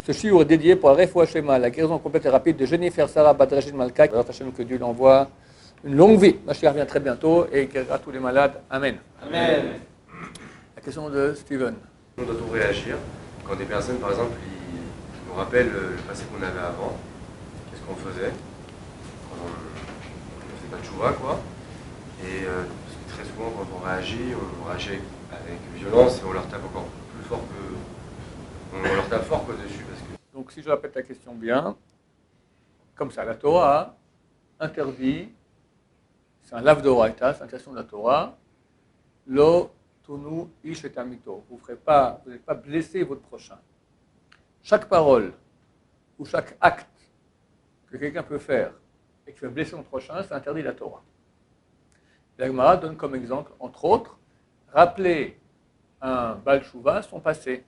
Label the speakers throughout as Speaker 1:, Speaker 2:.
Speaker 1: Ce shiur est dédié pour la Refoua Shema, la guérison complète et rapide de Jennifer Sarah Badrashid Malka. Que Dieu l'envoie une longue vie. Mashiach revient très bientôt et guérira tous les malades. Amen.
Speaker 2: Amen.
Speaker 1: La question de Steven.
Speaker 3: On doit tout réagir quand des personnes, par exemple, ils nous rappellent le passé qu'on avait avant, qu'est-ce qu'on faisait, quand on ne faisait pas de chouva, quoi. Et parce que très souvent, quand on réagit avec violence et on leur tape encore plus fort que. On leur tape fort dessus. Parce que...
Speaker 1: Donc, si je répète la question bien, comme ça, la Torah interdit, c'est un lave d'oraita, c'est une question de la Torah, lo tunu ish et amito. Vous n'allez pas blesser votre prochain. Chaque parole ou chaque acte que quelqu'un peut faire et qui fait blesser son prochain, c'est interdit de la Torah. La Gemara donne comme exemple, entre autres, rappeler un Baal Shuvah son passé.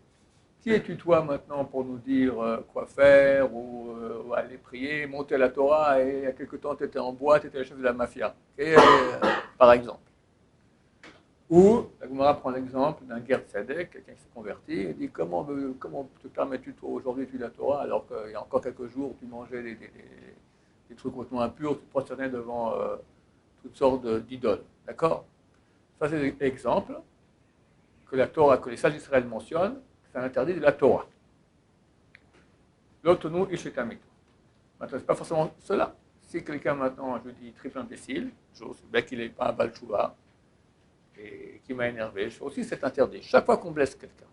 Speaker 1: Qui es-tu toi maintenant pour nous dire quoi faire ou aller prier, monter la Torah et il y a quelque temps tu étais en boîte, tu étais le chef de la mafia, par exemple. Ou la Gemara prend l'exemple d'un Ger Tzedek, quelqu'un qui s'est converti, et dit comment te permets-tu toi aujourd'hui d'étudier la Torah alors qu'il y a encore quelques jours tu mangeais des trucs complètement impurs, tu te prosternais devant toutes sortes d'idoles. D'accord? Ça c'est l'exemple que la Torah, que les sages d'Israël mentionnent. C'est un interdit de la Torah. L'otonu ishetamito. Maintenant, ce n'est pas forcément cela. Si quelqu'un maintenant, je dis triple imbécile, je sais bien qu'il n'est pas un Baal Shuvah, et qui m'a énervé, je fais aussi cet interdit. Chaque fois qu'on blesse quelqu'un.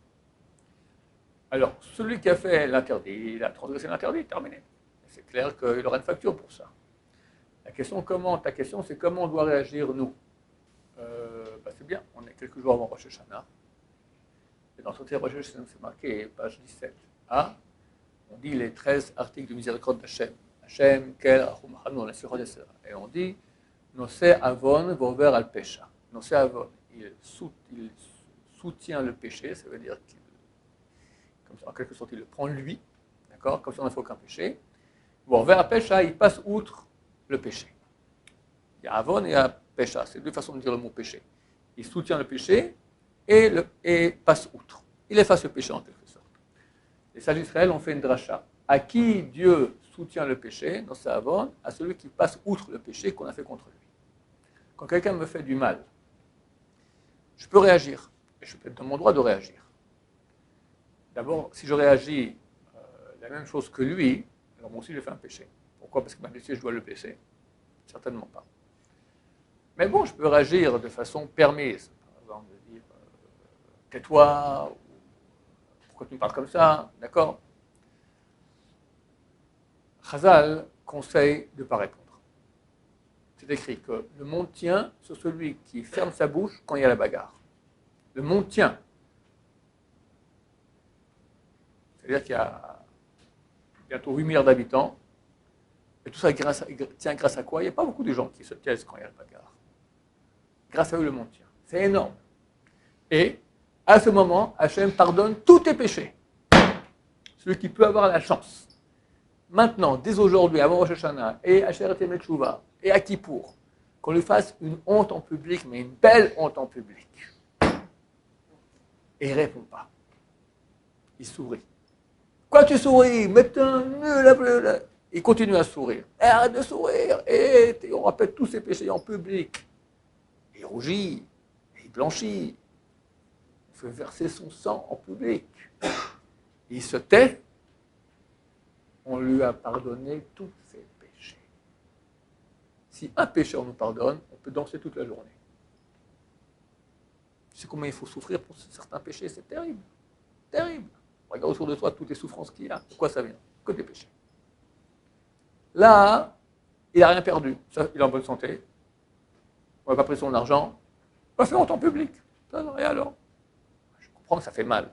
Speaker 1: Alors, celui qui a fait l'interdit, il a transgressé l'interdit, terminé. C'est clair qu'il aura une facture pour ça. Ta question, c'est comment on doit réagir, nous. C'est bien, on est quelques jours avant Rosh Hashanah. Et dans ce Rosh Hashanah, c'est marqué, page 17. On dit les 13 articles de miséricorde d'Hachem. Hachem, Kel, Achum, Achanu, on est sur Hodesser. Et on dit, Nosé Avon, Vover al Pesha. Nosé Avon, il soutient le péché, ça veut dire qu'en quelque sorte, il le prend lui, d'accord, comme si on n'a fait aucun péché. Vover al Pesha, il passe outre le péché. Il y a Avon et il y a Pesha, c'est deux façons de dire le mot péché. Il soutient le péché et passe outre. Il efface le péché en quelque sorte. Les sages d'Israël ont fait une dracha. À qui Dieu soutient le péché, dans sa avon, à celui qui passe outre le péché qu'on a fait contre lui. Quand quelqu'un me fait du mal, je peux réagir. Et je peux être dans mon droit de réagir. D'abord, si je réagis la même chose que lui, alors moi aussi je fais un péché. Pourquoi? Parce que ma blessé, je dois le blesser? Certainement pas. Mais bon, je peux réagir de façon permise. Par exemple, de dire tais-toi, pourquoi tu me parles comme ça, d'accord? Chazal conseille de ne pas répondre. C'est écrit que le monde tient sur celui qui ferme sa bouche quand il y a la bagarre. Le monde tient. C'est-à-dire qu'il y a bientôt 8 milliards d'habitants, et tout ça tient grâce à quoi? Il n'y a pas beaucoup de gens qui se taisent quand il y a la bagarre. Grâce à eux, le monde tient. C'est énorme. Et à ce moment, Hachem pardonne tous tes péchés. Celui qui peut avoir la chance. Maintenant, dès aujourd'hui, avant Rosh Hashanah, et Asher Temet Shuvah, et à Kippour, qu'on lui fasse une honte en public, mais une belle honte en public. Et il ne répond pas. Il sourit. Quoi tu souris? Il continue à sourire. Et arrête de sourire. Et on rappelle tous ses péchés en public. Et il rougit. Et il blanchit. Il fait verser son sang en public. Il se tait. On lui a pardonné tous ses péchés. Si un péché on nous pardonne, on peut danser toute la journée. Tu sais combien il faut souffrir pour certains péchés? C'est terrible. Terrible. Regarde autour de toi toutes les souffrances qu'il y a. De quoi ça vient? Que des péchés. Là, il n'a rien perdu. Il est en bonne santé. On n'a pas pris son argent. On va faire honte en public. Et alors? Je comprends que ça fait mal.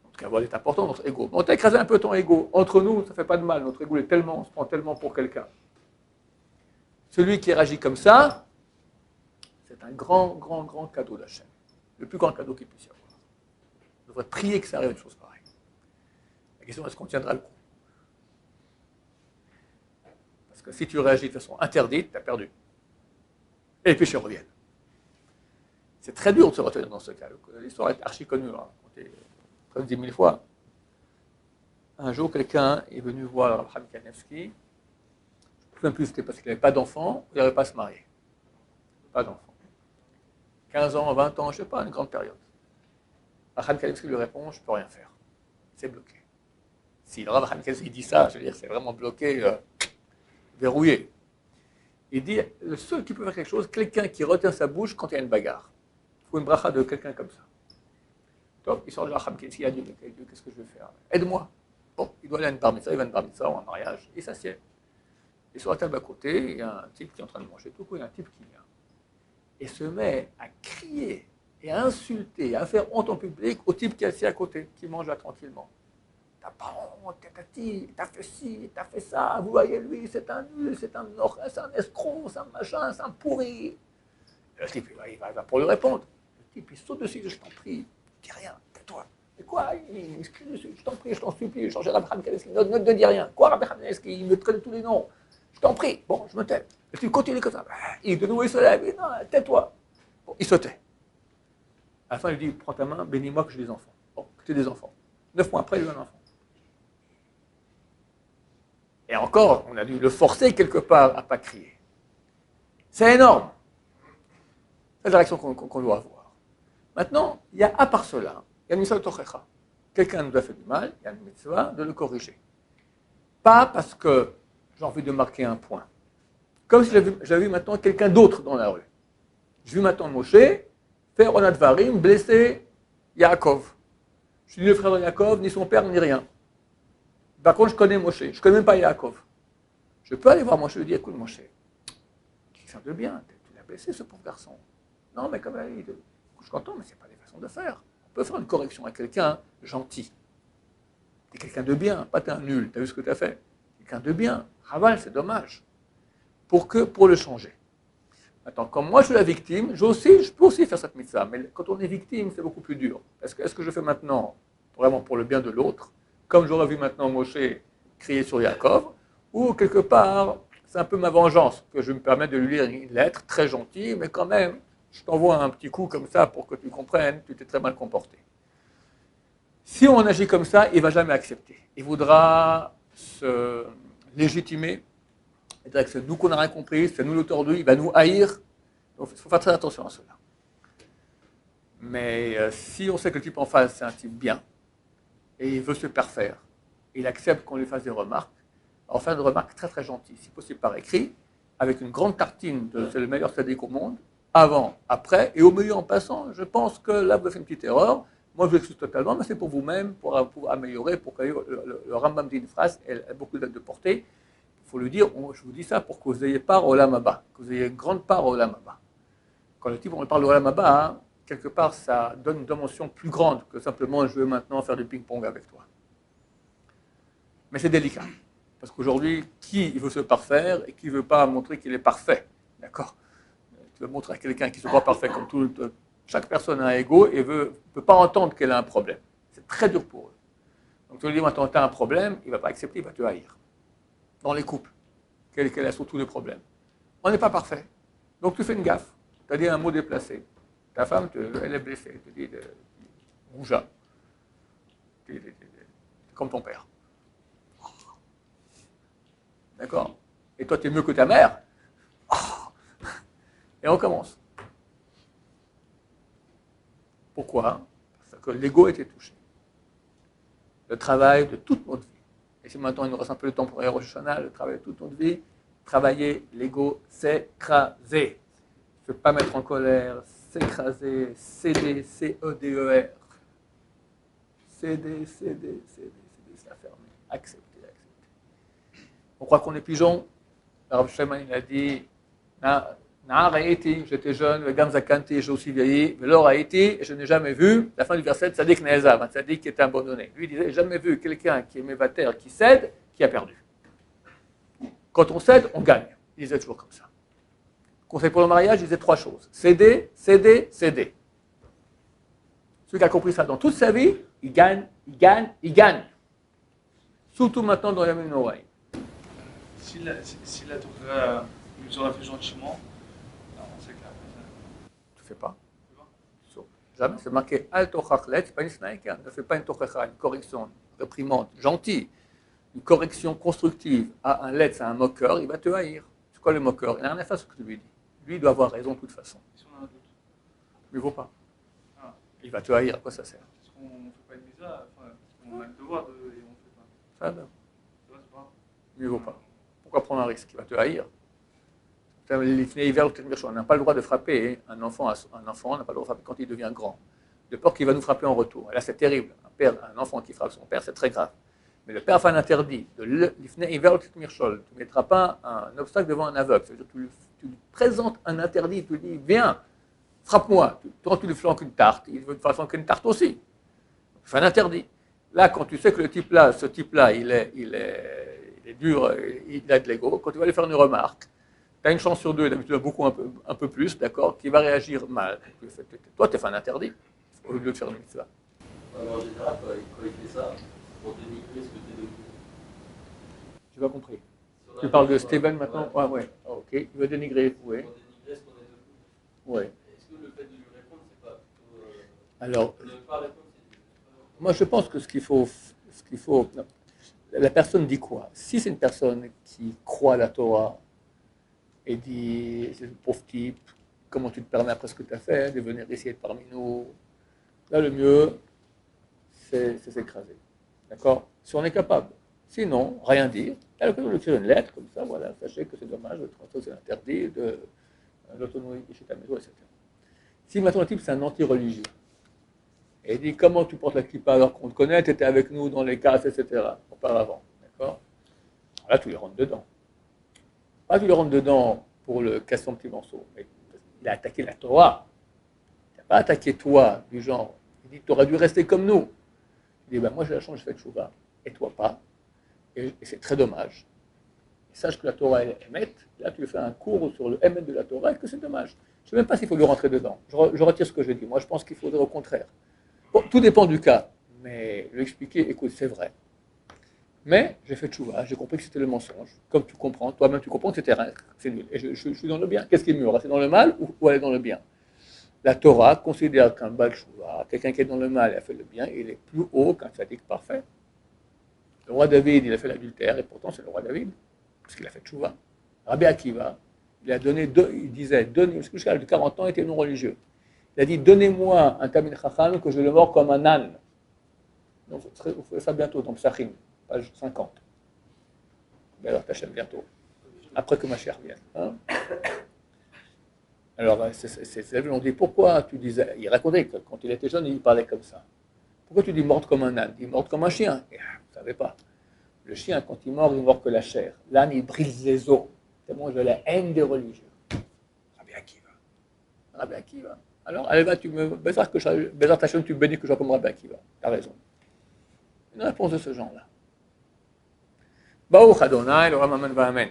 Speaker 1: En tout cas, voilà, c'est important, notre ego. On t'a écrasé un peu ton ego. Entre nous, ça ne fait pas de mal. Notre ego est tellement, on se prend tellement pour quelqu'un. Celui qui réagit comme ça, c'est un grand, grand, grand cadeau d'Hachem. Le plus grand cadeau qu'il puisse y avoir. On devrait prier que ça arrive une chose pareille. La question, est-ce qu'on tiendra le coup? Parce que si tu réagis de façon interdite, tu as perdu. Et les péchés reviennent. C'est très dur de se retenir dans ce cas. L'histoire est archi connue, racontée 10 000 fois. Un jour, quelqu'un est venu voir le Rav Chaim Kanevsky. Je ne me souviens plus, c'était parce qu'il n'avait pas d'enfant, il n'avait pas à se marier. Pas d'enfant. 15 ans, 20 ans, je ne sais pas, une grande période. Le Rav Chaim Kanevsky lui répond, je ne peux rien faire. C'est bloqué. Si le Rav Chaim Kanevsky dit ça, je veux dire, c'est vraiment bloqué, verrouillé. Il dit, le seul qui peut faire quelque chose, quelqu'un qui retient sa bouche quand il y a une bagarre. Il faut une bracha de quelqu'un comme ça. Top, il sort de la Rav Kanevsky, il a dit, qu'est-ce que je vais faire? Aide-moi. Bon, il doit aller à une bar mitzvah, il va à une bar mitzvah ou un mariage, il s'assied. Et sur la table à côté, il y a un type qui est en train de manger tout coup, il y a un type qui vient. Et se met à crier et à insulter, à faire honte en public au type qui est assis à côté, qui mange là tranquillement. T'as pas honte, t'as fait ci, t'as fait ça, vous voyez lui, c'est un nul, c'est un escroc, c'est un machin, c'est un pourri. Et le type, il va pour lui répondre. Le type, il saute dessus, je t'en prie, dis rien, tais-toi. Et quoi? Il se crie dessus, je t'en prie, je t'en supplie, je Rabbi Chaim Kanevsky, ne dis rien. Quoi, Rabbi Chaim Kanevsky, il me traite tous les noms. Je t'en prie, bon, je me tais. Et tu continues comme ça. Et de nouveau, il se lève, et non, tais-toi. Bon, il se tait. À la fin, il dit, prends ta main, bénis-moi que j'ai des enfants. Bon, que tu aies des enfants. 9 mois après, il a un enfant. Et encore, on a dû le forcer quelque part à ne pas crier. C'est énorme. C'est la réaction qu'on doit avoir. Maintenant, il y a à part cela, il y a une mitzvah de tochecha. Quelqu'un nous a fait du mal, il y a une mitzvah de le corriger. Pas parce que j'ai envie de marquer un point. Comme si j'avais vu maintenant quelqu'un d'autre dans la rue. J'ai vu maintenant Moshe faire Onadvarim, blesser Yaakov. Je suis ni le frère de Yaakov, ni son père, ni rien. Par contre, je connais Moshe. Je ne connais même pas Yaakov. Je peux aller voir Moshe et lui dire, écoute Moshe, quelqu'un de bien, tu l'as blessé ce pauvre garçon. Non, mais comme il dit, je suis content, mais ce n'est pas des façons de faire. On peut faire une correction à quelqu'un gentil. Tu es quelqu'un de bien, pas t'es un nul, tu as vu ce que tu as fait. Quelqu'un de bien. Raval, c'est dommage. Pour le changer. Maintenant, comme moi je suis la victime, je peux aussi faire cette mitzvah. Mais quand on est victime, c'est beaucoup plus dur. Est-ce que je fais maintenant vraiment pour le bien de l'autre, comme j'aurais vu maintenant Moshe crier sur Yaakov, ou quelque part, c'est un peu ma vengeance, que je me permets de lui lire une lettre très gentille, mais quand même, je t'envoie un petit coup comme ça pour que tu comprennes, tu t'es très mal comporté. Si on agit comme ça, il ne va jamais accepter. Il voudra se légitimer. C'est-à-dire que c'est nous qu'on n'a rien compris, c'est nous l'auteur il va nous haïr. Donc il faut faire très attention à cela. Mais si on sait que le type en face, c'est un type bien, et il veut se parfaire, il accepte qu'on lui fasse des remarques, alors faire des remarques très très gentilles, si possible par écrit, avec une grande tartine de c'est le meilleur sadique au monde, avant, après, et au milieu en passant, je pense que là vous avez fait une petite erreur, moi je l'excuse totalement, mais c'est pour vous-même, pour améliorer, pour que le Rambam dit une phrase, elle a beaucoup de portée. Il faut lui dire, je vous dis ça pour que vous ayez part au Olam Haba, que vous ayez une grande part au Olam Haba. Quand le type, on parle de Olam Haba, hein, quelque part, ça donne une dimension plus grande que simplement je veux maintenant faire du ping-pong avec toi. Mais c'est délicat. Parce qu'aujourd'hui, qui veut se parfaire et qui ne veut pas montrer qu'il est parfait? D'accord? Tu veux montrer à quelqu'un qui se croit parfait comme chaque personne a un ego et ne peut pas entendre qu'elle a un problème. C'est très dur pour eux. Donc tu lui dis, maintenant, tu as un problème, il ne va pas accepter, il va te haïr. Dans les couples, quel est surtout le problème. On n'est pas parfait. Donc tu fais une gaffe. Tu as dit un mot déplacé. Ta femme, elle est blessée. Elle te dit, Rouja. Comme ton père. D'accord? Et toi, tu es mieux que ta mère? Et on commence. Pourquoi? Parce que l'ego était touché. Le travail de toute notre vie. Et si maintenant il nous reste un peu de temps pour Rosh Hashanah, le travail de toute notre vie, travailler l'ego, s'écraser. Ne pas mettre en colère, s'écraser, céder, C-E-D-E-R. Céder, c'est la fermer. Accepter. On croit qu'on est pigeon. Le Rav Shlomo, il a dit, j'étais jeune, Gam Zakanti, j'ai aussi vieilli, mais l'or a été, et je n'ai jamais vu, la fin du verset, Tzadik Ne'ezav, un Tzadik qui était abandonné. Lui, il disait, jamais vu quelqu'un qui est mévater, qui cède, qui a perdu. Quand on cède, on gagne. Il disait toujours comme ça. Conseil pour le mariage, il disait 3 choses. Céder, céder, céder. Celui qui a compris ça dans toute sa vie, il gagne, il gagne, il gagne. Surtout maintenant dans Yamim Noraim.
Speaker 2: Si la Torah nous aurait fait gentiment, c'est clair.
Speaker 1: Tu ne fais pas. Jamais, c'est marqué Al Tochachlet, c'est pas une snaïka, ne fais pas une tochecha, une correction, réprimande gentille, une correction constructive à un lettre, à un moqueur, il va te haïr. C'est quoi le moqueur? Il n'a rien à faire ce que tu lui dis. Lui, il doit avoir raison de toute façon.
Speaker 2: Et si on a un doute?
Speaker 1: Il ne vaut pas.
Speaker 2: Ah.
Speaker 1: Il va te haïr, à quoi ça sert?
Speaker 2: Parce qu'on ne fait pas une misa, enfin, parce qu'on a le devoir de. Et on fait pas.
Speaker 1: Ça, ben,
Speaker 2: Ça va, c'est pas grave.
Speaker 1: mieux vaut pas. Pourquoi prendre un risque? Il va te haïr. On n'a pas le droit de frapper un enfant, on n'a pas le droit de frapper quand il devient grand. De peur qu'il va nous frapper en retour. Et là, c'est terrible. Un enfant qui frappe son père, c'est très grave. Mais le père fait un interdit. Tu ne mettras pas un obstacle devant un aveugle. C'est-à-dire, tu lui présentes un interdit, tu lui dis, viens, frappe-moi. Toi, tu lui flanques une tarte, il veut te faire flanquer une tarte aussi. Tu fais un interdit. Là, quand tu sais que ce type-là, il est dur, il a de l'ego, quand tu vas lui faire une remarque, tu as une chance sur deux, d'habitude beaucoup un peu plus, d'accord, qui va réagir mal. Toi, tu as fait un interdit, au lieu de faire une mitzvah.
Speaker 4: En général, quand il fait ça, pour dénigrer ce que tu es devenu.
Speaker 1: J'ai pas compris. Tu parles de Steven maintenant? Ouais. Ok. Il veut dénigrer, oui.
Speaker 4: Pour dénigrer ce qu'on est devenu.
Speaker 1: Oui.
Speaker 4: Est-ce que le fait de lui répondre, c'est pas plutôt.
Speaker 1: Alors,
Speaker 4: ne pas répondre, c'est.
Speaker 1: moi, je pense que ce qu'il faut. Non. La personne dit quoi? Si c'est une personne qui croit à la Torah et dit, c'est le pauvre type, comment tu te permets après ce que tu as fait, de venir ici être parmi nous? Là, le mieux, c'est s'écraser. D'accord? Si on est capable. Sinon, rien dire. À l'occasion de écrire une lettre, comme ça, voilà, sachez que c'est dommage, de c'est interdit, de l'autonomie chez ta maison, etc. Si maintenant le type, c'est un anti-religieux, et il dit comment tu portes la kippa alors qu'on te connaît, tu étais avec nous dans les casses, etc., auparavant. D'accord? Alors là, tu les rentres dedans. Pas tu les rentres dedans pour le casser son petit morceau, mais il a attaqué la Torah. Il n'a pas attaqué toi, du genre. Il dit tu aurais dû rester comme nous. Il dit ben, moi j'ai la chance, je fais tchouva, et toi pas. Et c'est très dommage. Et sache que la Torah est émette. Là, tu fais un cours sur le émet de la Torah et que c'est dommage. Je ne sais même pas s'il faut lui rentrer dedans. Je retire ce que je dis. Moi, je pense qu'il faudrait au contraire. Bon, tout dépend du cas. Mais lui expliquer, écoute, c'est vrai. Mais j'ai fait tchouva, j'ai compris que c'était le mensonge. Comme tu comprends, toi-même tu comprends que c'est nul. Et je suis dans le bien. Qu'est-ce qui est mieux, rester dans le mal ou aller dans le bien? La Torah considère qu'un Baal Tchouva, quelqu'un qui est dans le mal et a fait le bien, il est plus haut qu'un tzaddik parfait. Le roi David, il a fait l'adultère, et pourtant c'est le roi David, parce qu'il a fait tchouva. Rabbi Akiva, il disait, jusqu'à 40 ans, il était non religieux. Il a dit, donnez-moi un Talmid Chacham que je le mords comme un âne. Donc, vous ferez ça bientôt, dans Psachim, page 50. Mais alors, t'achètes bientôt, après que ma chère vienne. Hein. Alors, on dit, pourquoi tu disais, il racontait que quand il était jeune, il parlait comme ça. Pourquoi tu dis mordre comme un âne? Il mord comme un chien. Et, vous ne savez pas. Le chien, quand il mord que la chair. L'âne, il brise les os. Tellement j'ai la haine des religieux. Rabbi Akiva. Alors, allez, va, tu me. Bézard ta chaîne, tu me bénis que je sois comme Rabbi Akiva. Tu as raison. Une réponse de ce genre-là. Baruch Adonai, le Amen.